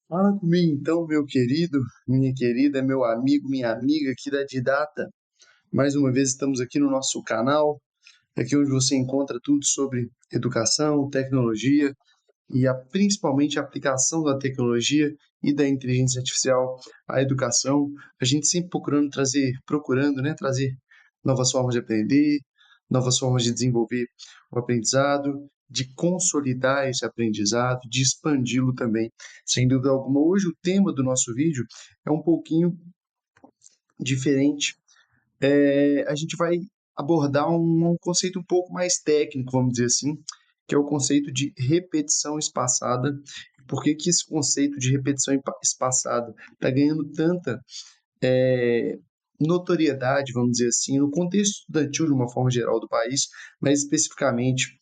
Fala comigo então, meu querido, minha querida, meu amigo, minha amiga aqui da Didata. Mais uma vez estamos aqui no nosso canal, aqui onde você encontra tudo sobre educação, tecnologia e principalmente a aplicação da tecnologia e da inteligência artificial à educação. A gente sempre procurando, né, trazer novas formas de aprender, novas formas de desenvolver o aprendizado, de consolidar esse aprendizado, de expandi-lo também. Sem dúvida alguma, hoje o tema do nosso vídeo é um pouquinho diferente. A gente vai abordar um conceito um pouco mais técnico, vamos dizer assim, que é o conceito de repetição espaçada. Por que que esse conceito de repetição espaçada está ganhando tanta é, notoriedade, vamos dizer assim, no contexto estudantil de uma forma geral do país, mas especificamente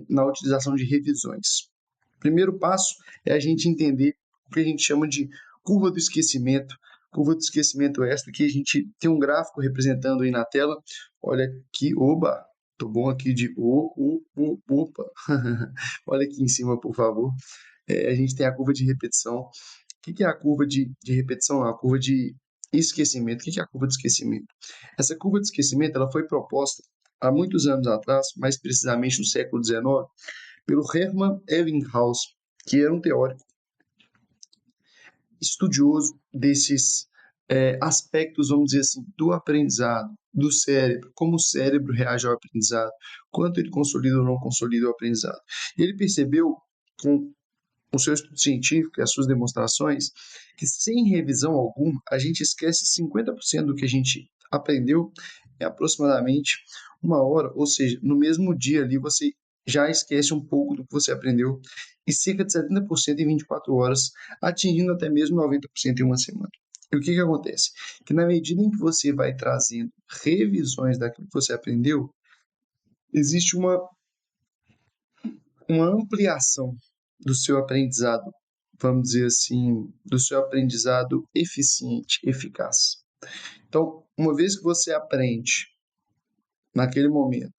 na utilização de revisões? O primeiro passo é a gente entender o que a gente chama de curva do esquecimento. Curva do esquecimento é esta, que a gente tem um gráfico representando aí na tela. Olha aqui, oba, tô bom aqui de opa. Olha aqui em cima, por favor. A gente tem a curva de repetição. O que é a curva de repetição? A curva de esquecimento. O que é a curva de esquecimento? Essa curva de esquecimento ela foi proposta há muitos anos atrás, mais precisamente no século XIX, pelo Hermann Ebbinghaus, que era um teórico estudioso desses aspectos, vamos dizer assim, do aprendizado, do cérebro, como o cérebro reage ao aprendizado, quanto ele consolida ou não consolida o aprendizado. E ele percebeu, com o seu estudo científico e as suas demonstrações, que sem revisão alguma, a gente esquece 50% do que a gente aprendeu em aproximadamente uma hora, ou seja, no mesmo dia ali você já esquece um pouco do que você aprendeu e cerca de 70% em 24 horas, atingindo até mesmo 90% em uma semana. E o que acontece? Que na medida em que você vai trazendo revisões daquilo que você aprendeu, existe uma ampliação do seu aprendizado, vamos dizer assim, do seu aprendizado eficiente, eficaz. Então, uma vez que você aprende naquele momento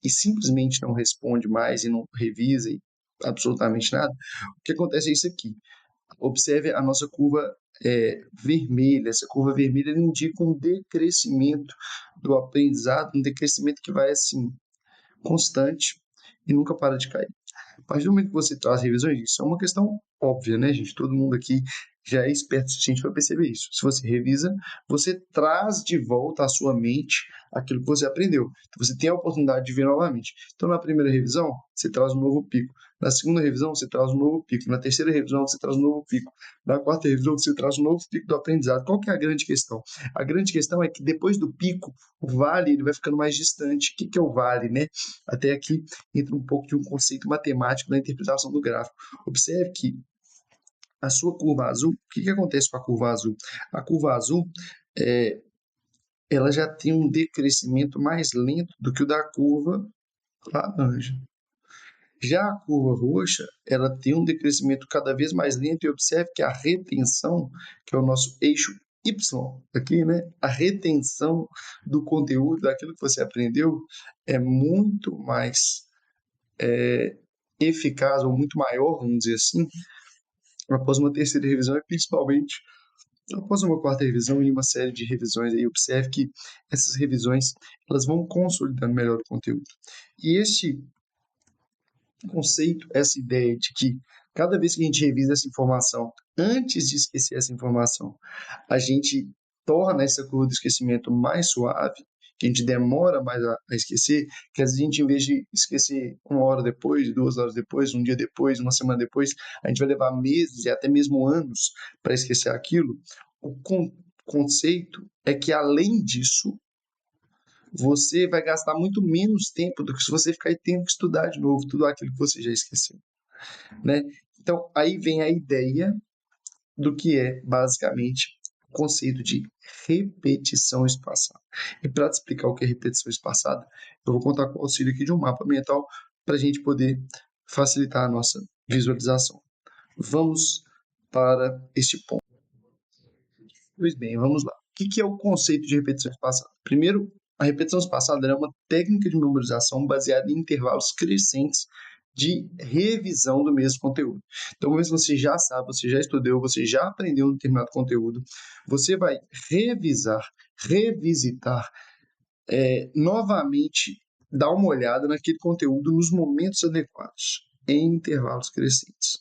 e simplesmente não responde mais e não revisa absolutamente nada, o que acontece é isso aqui. Observe a nossa curva vermelha. Essa curva vermelha indica um decrescimento do aprendizado, um decrescimento que vai assim constante e nunca para de cair. A partir do momento que você traz revisões, isso é uma questão óbvia, né, gente? Todo mundo aqui já é esperto o suficiente para perceber isso. Se você revisa, você traz de volta à sua mente aquilo que você aprendeu. Então, você tem a oportunidade de ver novamente. Então, na primeira revisão, você traz um novo pico. Na segunda revisão, você traz um novo pico. Na terceira revisão, você traz um novo pico. Na quarta revisão, você traz um novo pico do aprendizado. Qual que é a grande questão? A grande questão é que depois do pico, o vale ele vai ficando mais distante. O que que é o vale, né? Até aqui entra um pouco de um conceito matemático da interpretação do gráfico. Observe que a sua curva azul, o que acontece com a curva azul? A curva azul, é, ela já tem um decrescimento mais lento do que o da curva laranja. Já a curva roxa, ela tem um decrescimento cada vez mais lento e observe que a retenção, que é o nosso eixo Y aqui, né? A retenção do conteúdo, daquilo que você aprendeu, é muito mais eficaz ou muito maior, vamos dizer assim, após uma terceira revisão e principalmente após uma quarta revisão e uma série de revisões aí, observe que essas revisões elas vão consolidando melhor o conteúdo. E este conceito, essa ideia de que cada vez que a gente revisa essa informação, antes de esquecer essa informação, a gente torna essa curva do esquecimento mais suave, que a gente demora mais a esquecer, que às vezes a gente, em vez de esquecer uma hora depois, 2 horas depois, um dia depois, uma semana depois, a gente vai levar meses e até mesmo anos para esquecer aquilo. O conceito é que, além disso, você vai gastar muito menos tempo do que se você ficar tendo que estudar de novo tudo aquilo que você já esqueceu, né? Então, aí vem a ideia do que é, basicamente, o conceito de repetição espaçada. E para te explicar o que é repetição espaçada, eu vou contar com o auxílio aqui de um mapa mental para a gente poder facilitar a nossa visualização. Vamos para este ponto. Pois bem, vamos lá. O que é o conceito de repetição espaçada? Primeiro, a repetição espaçada é uma técnica de memorização baseada em intervalos crescentes de revisão do mesmo conteúdo. Então, uma vez que você já sabe, você já estudou, você já aprendeu um determinado conteúdo, você vai revisar, revisitar, novamente, dar uma olhada naquele conteúdo nos momentos adequados, em intervalos crescentes.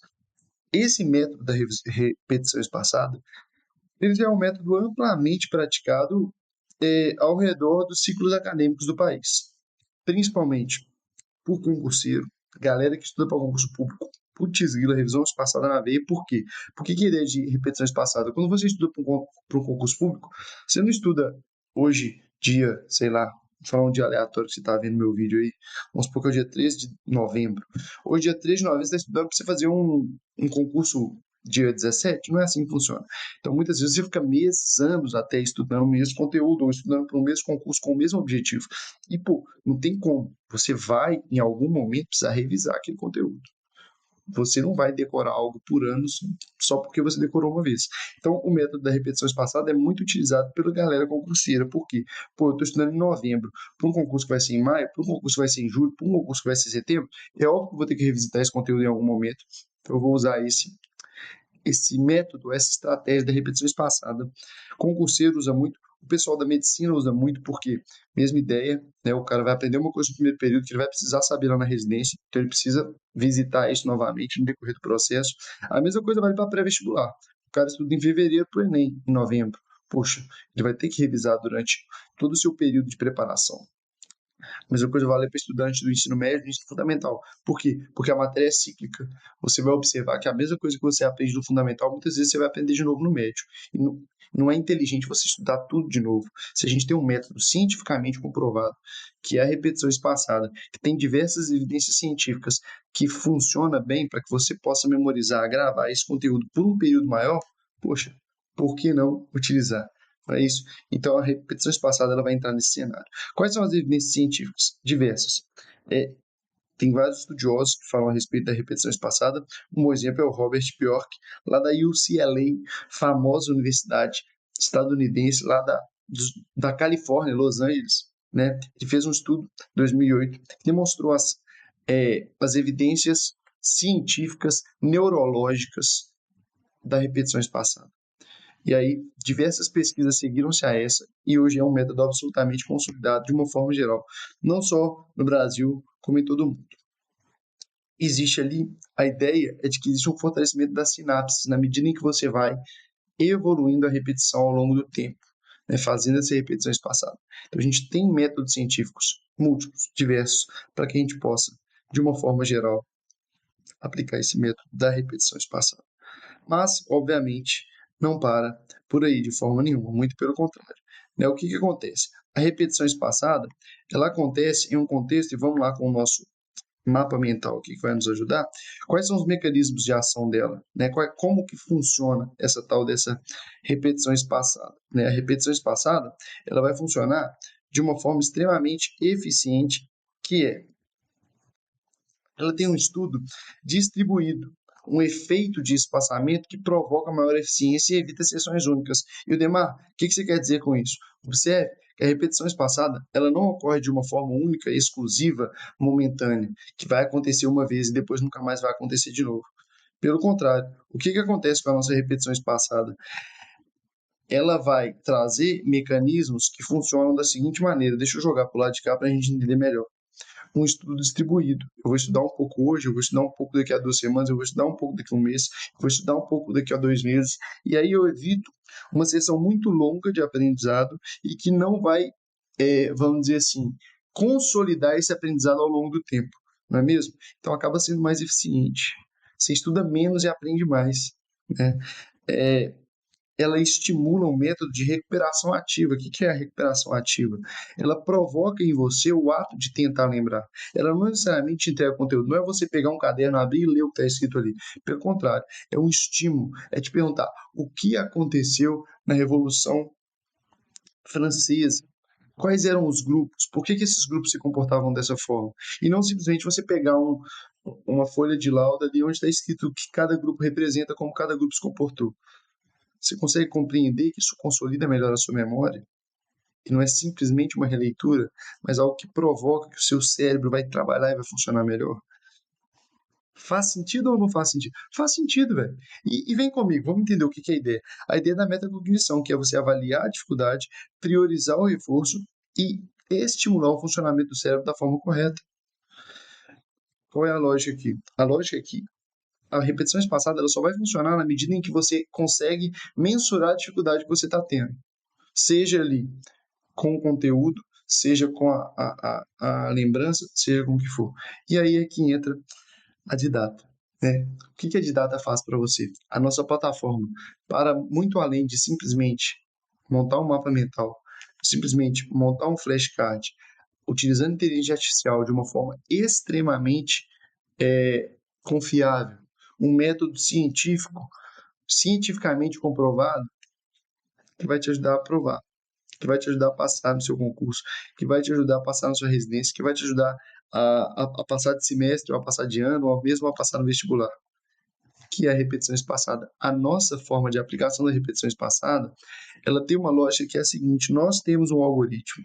Esse método da repetição espaçada, ele já é um método amplamente praticado ao redor dos ciclos acadêmicos do país, principalmente por concurseiro, galera que estuda para concurso público. Putz, grila, revisão espaçada na veia, por quê? Por que a ideia de repetição espaçada? Quando você estuda para um concurso público, você não estuda hoje, dia, sei lá, vou falar um dia aleatório que você está vendo meu vídeo aí, vamos supor que é o dia 13 de novembro. Hoje, dia 13 de novembro, você está estudando para você fazer um concurso dia 17, não é assim que funciona. Então, muitas vezes você fica meses, anos até estudando o mesmo conteúdo ou estudando para o mesmo concurso com o mesmo objetivo. E, pô, não tem como. Você vai, em algum momento, precisar revisar aquele conteúdo. Você não vai decorar algo por anos só porque você decorou uma vez. Então, o método da repetição espaçada é muito utilizado pela galera concurseira. Por quê? Pô, eu estou estudando em novembro, para um concurso que vai ser em maio, para um concurso que vai ser em julho, para um concurso que vai ser em setembro. É óbvio que eu vou ter que revisitar esse conteúdo em algum momento. Então, eu vou usar esse método, essa estratégia da repetição espaçada. Concurseiro usa muito, o pessoal da medicina usa muito, porque, mesma ideia, né, o cara vai aprender uma coisa no primeiro período que ele vai precisar saber lá na residência, então ele precisa visitar isso novamente no decorrer do processo. A mesma coisa vale para pré-vestibular. O cara estuda em fevereiro para o Enem, em novembro. Poxa, ele vai ter que revisar durante todo o seu período de preparação. A mesma coisa vale para estudante do ensino médio e do ensino fundamental. Por quê? Porque a matéria é cíclica. Você vai observar que a mesma coisa que você aprende no fundamental, muitas vezes você vai aprender de novo no médio. E não é inteligente você estudar tudo de novo. Se a gente tem um método cientificamente comprovado, que é a repetição espaçada, que tem diversas evidências científicas que funciona bem para que você possa memorizar, gravar esse conteúdo por um período maior, poxa, por que não utilizar para isso? Então, a repetição espaçada ela vai entrar nesse cenário. Quais são as evidências científicas? Diversas. É, tem vários estudiosos que falam a respeito da repetição espaçada. Um bom exemplo é o Robert Bjork, lá da UCLA, famosa universidade estadunidense, lá da Califórnia, Los Angeles. Né? Ele fez um estudo em 2008 que demonstrou as evidências científicas neurológicas da repetição espaçada. E aí, diversas pesquisas seguiram-se a essa, e hoje é um método absolutamente consolidado de uma forma geral, não só no Brasil, como em todo o mundo. Existe ali, a ideia é de que existe um fortalecimento das sinapses na medida em que você vai evoluindo a repetição ao longo do tempo, né, fazendo essa repetição espaçada. Então, a gente tem métodos científicos múltiplos, diversos, para que a gente possa, de uma forma geral, aplicar esse método da repetição espaçada. Mas, obviamente, não para por aí de forma nenhuma, muito pelo contrário. Né? O que acontece? A repetição espaçada, ela acontece em um contexto, e vamos lá com o nosso mapa mental aqui que vai nos ajudar, quais são os mecanismos de ação dela, né? Como que funciona essa tal dessa repetição espaçada, né? A repetição espaçada, ela vai funcionar de uma forma extremamente eficiente, que ela tem um estudo distribuído, um efeito de espaçamento que provoca maior eficiência e evita sessões únicas. E o Demar, o que você quer dizer com isso? Observe que a repetição espaçada ela não ocorre de uma forma única, exclusiva, momentânea, que vai acontecer uma vez e depois nunca mais vai acontecer de novo. Pelo contrário, o que acontece com a nossa repetição espaçada? Ela vai trazer mecanismos que funcionam da seguinte maneira. Deixa eu jogar para o lado de cá para a gente entender melhor. Um estudo distribuído. Eu vou estudar um pouco hoje, eu vou estudar um pouco daqui a 2 semanas, eu vou estudar um pouco daqui a um mês, eu vou estudar um pouco daqui a 2 meses, e aí eu evito uma sessão muito longa de aprendizado e que não vai, vamos dizer assim, consolidar esse aprendizado ao longo do tempo, não é mesmo? Então acaba sendo mais eficiente. Você estuda menos e aprende mais. Né? É, ela estimula um método de recuperação ativa. O que é a recuperação ativa? Ela provoca em você o ato de tentar lembrar. Ela não necessariamente te entrega conteúdo, não é você pegar um caderno, abrir e ler o que está escrito ali. Pelo contrário, é um estímulo, é te perguntar o que aconteceu na Revolução Francesa. Quais eram os grupos? Por que esses grupos se comportavam dessa forma? E não simplesmente você pegar uma folha de lauda ali onde está escrito o que cada grupo representa, como cada grupo se comportou. Você consegue compreender que isso consolida melhor a sua memória? Que não é simplesmente uma releitura, mas algo que provoca que o seu cérebro vai trabalhar e vai funcionar melhor? Faz sentido ou não faz sentido? Faz sentido, velho. E vem comigo, vamos entender o que que é a ideia. A ideia da metacognição, que é você avaliar a dificuldade, priorizar o reforço e estimular o funcionamento do cérebro da forma correta. Qual é a lógica aqui? A lógica é que a repetição espaçada ela só vai funcionar na medida em que você consegue mensurar a dificuldade que você está tendo. Seja ali com o conteúdo, seja com a lembrança, seja com o que for. E aí é que entra a Didata. Né? O que a Didata faz para você? A nossa plataforma, para muito além de simplesmente montar um mapa mental, simplesmente montar um flashcard, utilizando inteligência artificial de uma forma extremamente confiável, um método científico, cientificamente comprovado, que vai te ajudar a aprovar, que vai te ajudar a passar no seu concurso, que vai te ajudar a passar na sua residência, que vai te ajudar a passar de semestre, ou a passar de ano, ou mesmo a passar no vestibular, que é a repetição espaçada. A nossa forma de aplicação da repetição espaçada, ela tem uma lógica que é a seguinte: nós temos um algoritmo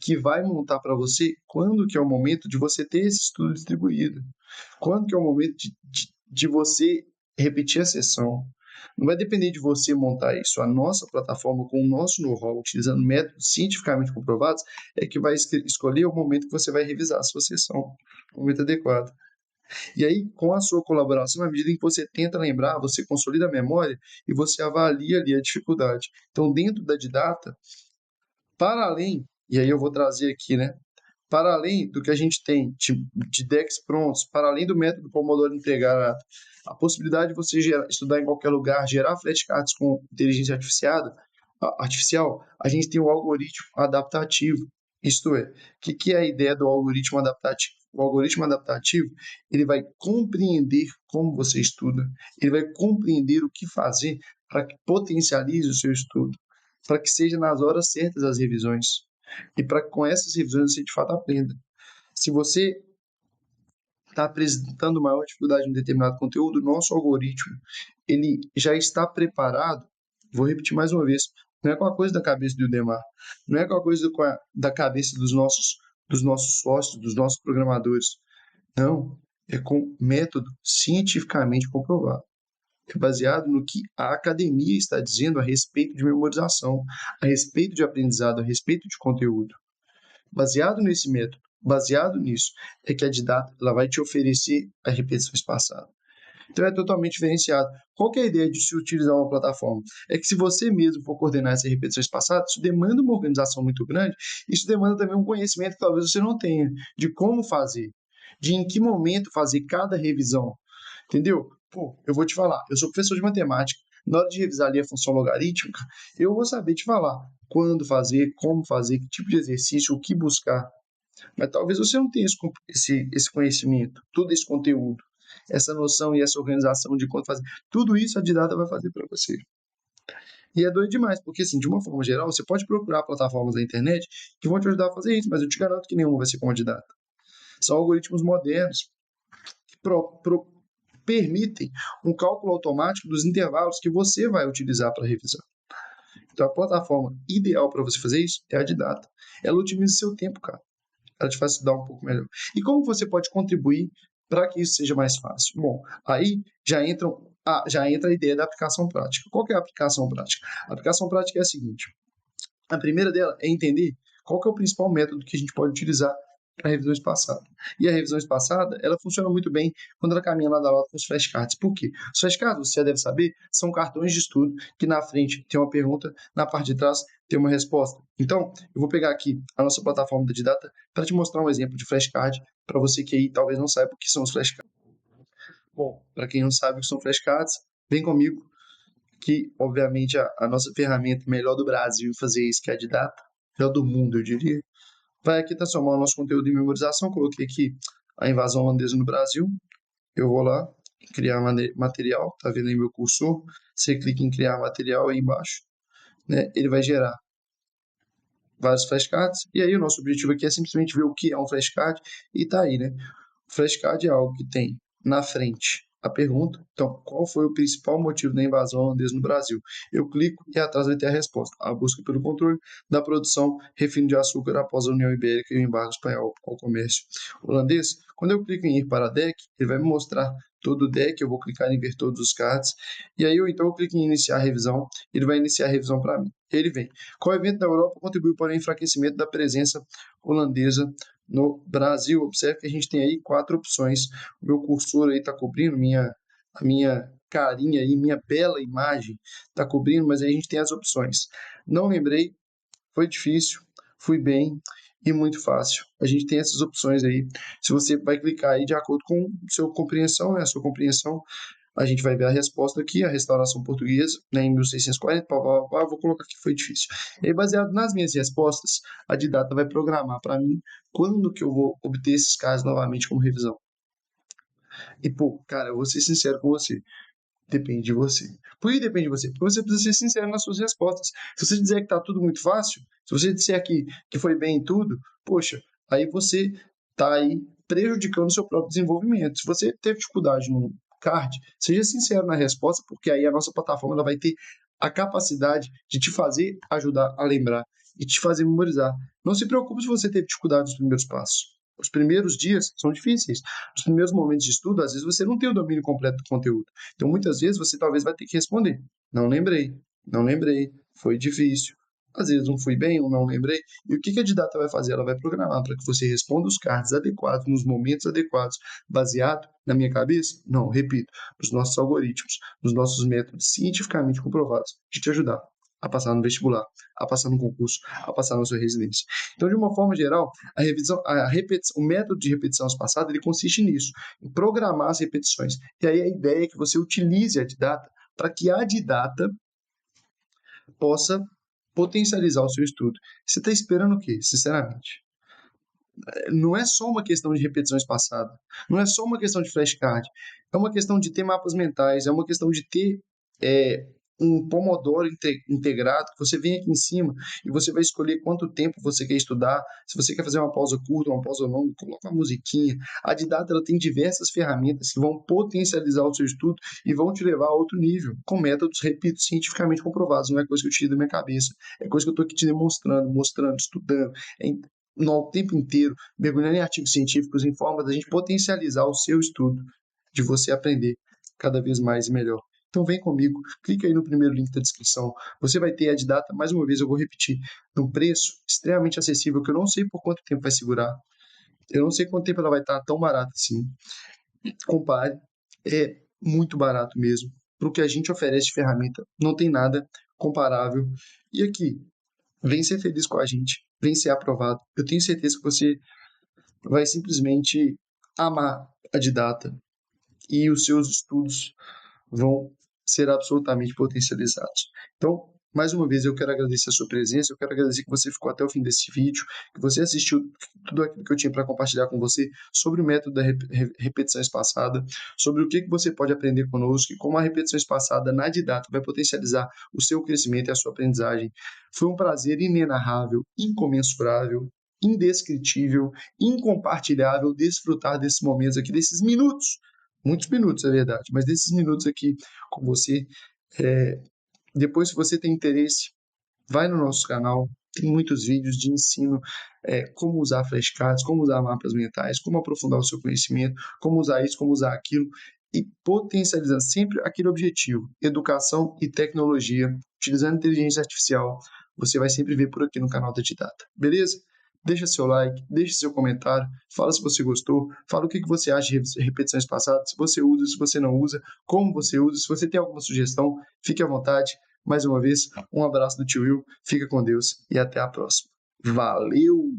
que vai montar para você quando que é o momento de você ter esse estudo distribuído, quando que é o momento de você repetir a sessão. Não vai depender de você montar isso. A nossa plataforma, com o nosso know-how, utilizando métodos cientificamente comprovados, é que vai escolher o momento que você vai revisar a sua sessão, o momento adequado. E aí, com a sua colaboração, à medida em que você tenta lembrar, você consolida a memória e você avalia ali a dificuldade. Então, dentro da Didata, para além, e aí eu vou trazer aqui, né? Para além do que a gente tem de decks prontos, para além do método Pomodoro integrado, a possibilidade de você estudar em qualquer lugar, gerar flashcards com inteligência artificial, a gente tem o algoritmo adaptativo. Isto é, o que é a ideia do algoritmo adaptativo? O algoritmo adaptativo, ele vai compreender como você estuda, ele vai compreender o que fazer para que potencialize o seu estudo, para que seja nas horas certas as revisões e para que com essas revisões você de fato aprenda. Se você está apresentando maior dificuldade em um determinado conteúdo, o nosso algoritmo ele já está preparado. Vou repetir mais uma vez: não é com a coisa da cabeça do Udemar, não é com a coisa da cabeça dos nossos sócios, dos nossos programadores. Não, é com método cientificamente comprovado. É baseado no que a academia está dizendo a respeito de memorização, a respeito de aprendizado, a respeito de conteúdo. Baseado nesse método, baseado nisso, é que a Didata ela vai te oferecer a repetição espaçada. Então é totalmente diferenciado. Qual que é a ideia de se utilizar uma plataforma? É que se você mesmo for coordenar essa repetição espaçada, isso demanda uma organização muito grande, isso demanda também um conhecimento que talvez você não tenha, de como fazer, de em que momento fazer cada revisão. Entendeu? Pô, eu vou te falar, eu sou professor de matemática. Na hora de revisar ali a função logarítmica, eu vou saber te falar quando fazer, como fazer, que tipo de exercício, o que buscar. Mas talvez você não tenha esse conhecimento, todo esse conteúdo, essa noção e essa organização de quando fazer. Tudo isso a Didata vai fazer para você. E é doido demais, porque assim, de uma forma geral, você pode procurar plataformas na internet que vão te ajudar a fazer isso, mas eu te garanto que nenhuma vai ser como a Didata. São algoritmos modernos que permitem um cálculo automático dos intervalos que você vai utilizar para revisar. Então, a plataforma ideal para você fazer isso é a Didata. Ela otimiza seu tempo, cara. Ela te faz estudar um pouco melhor. E como você pode contribuir para que isso seja mais fácil? Bom, aí já entra a ideia da aplicação prática. Qual que é a aplicação prática? A aplicação prática é a seguinte: a primeira dela é entender qual que é o principal método que a gente pode utilizar para a revisão espaçada. E a revisão espaçada, ela funciona muito bem quando ela caminha lado a lado com os flashcards. Por quê? Os flashcards, você já deve saber, são cartões de estudo que na frente tem uma pergunta, na parte de trás tem uma resposta. Então, eu vou pegar aqui a nossa plataforma da Didata para te mostrar um exemplo de flashcard para você que aí talvez não saiba o que são os flashcards. Bom, para quem não sabe o que são flashcards, vem comigo que, obviamente, a nossa ferramenta melhor do Brasil em fazer isso, que é a Didata, melhor do mundo, eu diria, vai aqui transformar o nosso conteúdo em memorização. Coloquei aqui a invasão holandesa no Brasil. Eu vou lá, criar material, tá vendo aí meu cursor? Você clica em criar material aí embaixo, né? Ele vai gerar vários flashcards, e aí o nosso objetivo aqui é simplesmente ver o que é um flashcard, e tá aí, né? O flashcard é algo que tem na frente a pergunta. Então, qual foi o principal motivo da invasão holandesa no Brasil? Eu clico e atrás vai ter a resposta. A busca pelo controle da produção, refino de açúcar após a União Ibérica e o embargo espanhol ao comércio holandês. Quando eu clico em ir para a DEC, ele vai me mostrar todo o deck, eu vou clicar em ver todos os cards, e aí eu clico em iniciar a revisão, ele vai iniciar a revisão para mim. Ele vem. Qual evento da Europa contribuiu para o enfraquecimento da presença holandesa no Brasil? Observe que a gente tem aí 4 opções. O meu cursor aí está cobrindo a minha carinha aí, minha bela imagem está cobrindo, mas aí a gente tem as opções. Não lembrei, foi difícil, fui bem e muito fácil. A gente tem essas opções aí. Se você vai clicar aí de acordo com sua compreensão, né, a sua compreensão, a gente vai ver a resposta aqui, a restauração portuguesa, né, em 1640, vou colocar que foi difícil. E aí, baseado nas minhas respostas, a Didata vai programar para mim quando que eu vou obter esses casos novamente como revisão. E, pô, cara, eu vou ser sincero com você. Depende de você. Por que depende de você? Porque você precisa ser sincero nas suas respostas. Se você dizer que está tudo muito fácil, se você disser que foi bem em tudo, poxa, aí você está aí prejudicando o seu próprio desenvolvimento. Se você teve dificuldade no card, seja sincero na resposta, porque aí a nossa plataforma ela vai ter a capacidade de te fazer ajudar a lembrar e te fazer memorizar. Não se preocupe se você teve dificuldade nos primeiros passos. Os primeiros dias são difíceis. Os primeiros momentos de estudo, às vezes você não tem o domínio completo do conteúdo. Então, muitas vezes você talvez vai ter que responder. Não lembrei, não lembrei, foi difícil. Às vezes não fui bem ou não lembrei. E o que a Didata vai fazer? Ela vai programar para que você responda os cards adequados, nos momentos adequados, baseado na minha cabeça? Não, repito, nos nossos algoritmos, nos nossos métodos cientificamente comprovados de te ajudar a passar no vestibular, a passar no concurso, a passar na sua residência. Então, de uma forma geral, a revisão, a repetição, o método de repetição espaçada ele consiste nisso, em programar as repetições. E aí a ideia é que você utilize a Didata para que a Didata possa potencializar o seu estudo. Você está esperando o quê, sinceramente? Não é só uma questão de repetição espaçada, não é só uma questão de flashcard, é uma questão de ter mapas mentais, é uma questão de ter é, um Pomodoro integrado, que você vem aqui em cima e você vai escolher quanto tempo você quer estudar, se você quer fazer uma pausa curta, uma pausa longa, coloca uma musiquinha. A Didata ela tem diversas ferramentas que vão potencializar o seu estudo e vão te levar a outro nível, com métodos, repito, cientificamente comprovados, não é coisa que eu tiro da minha cabeça, é coisa que eu estou aqui te demonstrando, mostrando, estudando, no tempo inteiro, mergulhando em artigos científicos, em forma da gente potencializar o seu estudo, de você aprender cada vez mais e melhor. Então vem comigo, clica aí no primeiro link da descrição. Você vai ter a Didata, mais uma vez eu vou repetir, num preço extremamente acessível, que eu não sei por quanto tempo vai segurar. Eu não sei quanto tempo ela vai estar tão barata assim. Compare, é muito barato mesmo. Para o que a gente oferece de ferramenta, não tem nada comparável. E aqui, vem ser feliz com a gente, vem ser aprovado. Eu tenho certeza que você vai simplesmente amar a Didata e os seus estudos vão ser absolutamente potencializados. Então, mais uma vez, eu quero agradecer a sua presença, eu quero agradecer que você ficou até o fim desse vídeo, que você assistiu tudo aquilo que eu tinha para compartilhar com você sobre o método da repetição espaçada, sobre o que você pode aprender conosco e como a repetição espaçada na Didata vai potencializar o seu crescimento e a sua aprendizagem. Foi um prazer inenarrável, incomensurável, indescritível, incompartilhável desfrutar desses momentos aqui, desses minutos, muitos minutos, é verdade, mas desses minutos aqui com você. É, Depois, se você tem interesse, vai no nosso canal. Tem muitos vídeos de ensino, como usar flashcards, como usar mapas mentais, como aprofundar o seu conhecimento, como usar isso, como usar aquilo, e potencializando sempre aquele objetivo, educação e tecnologia, utilizando inteligência artificial. Você vai sempre ver por aqui no canal da Didata, beleza? Deixa seu like, deixa seu comentário, fala se você gostou, fala o que você acha de repetições passadas, se você usa, se você não usa, como você usa, se você tem alguma sugestão, fique à vontade. Mais uma vez, um abraço do tio Will, fica com Deus e até a próxima. Valeu!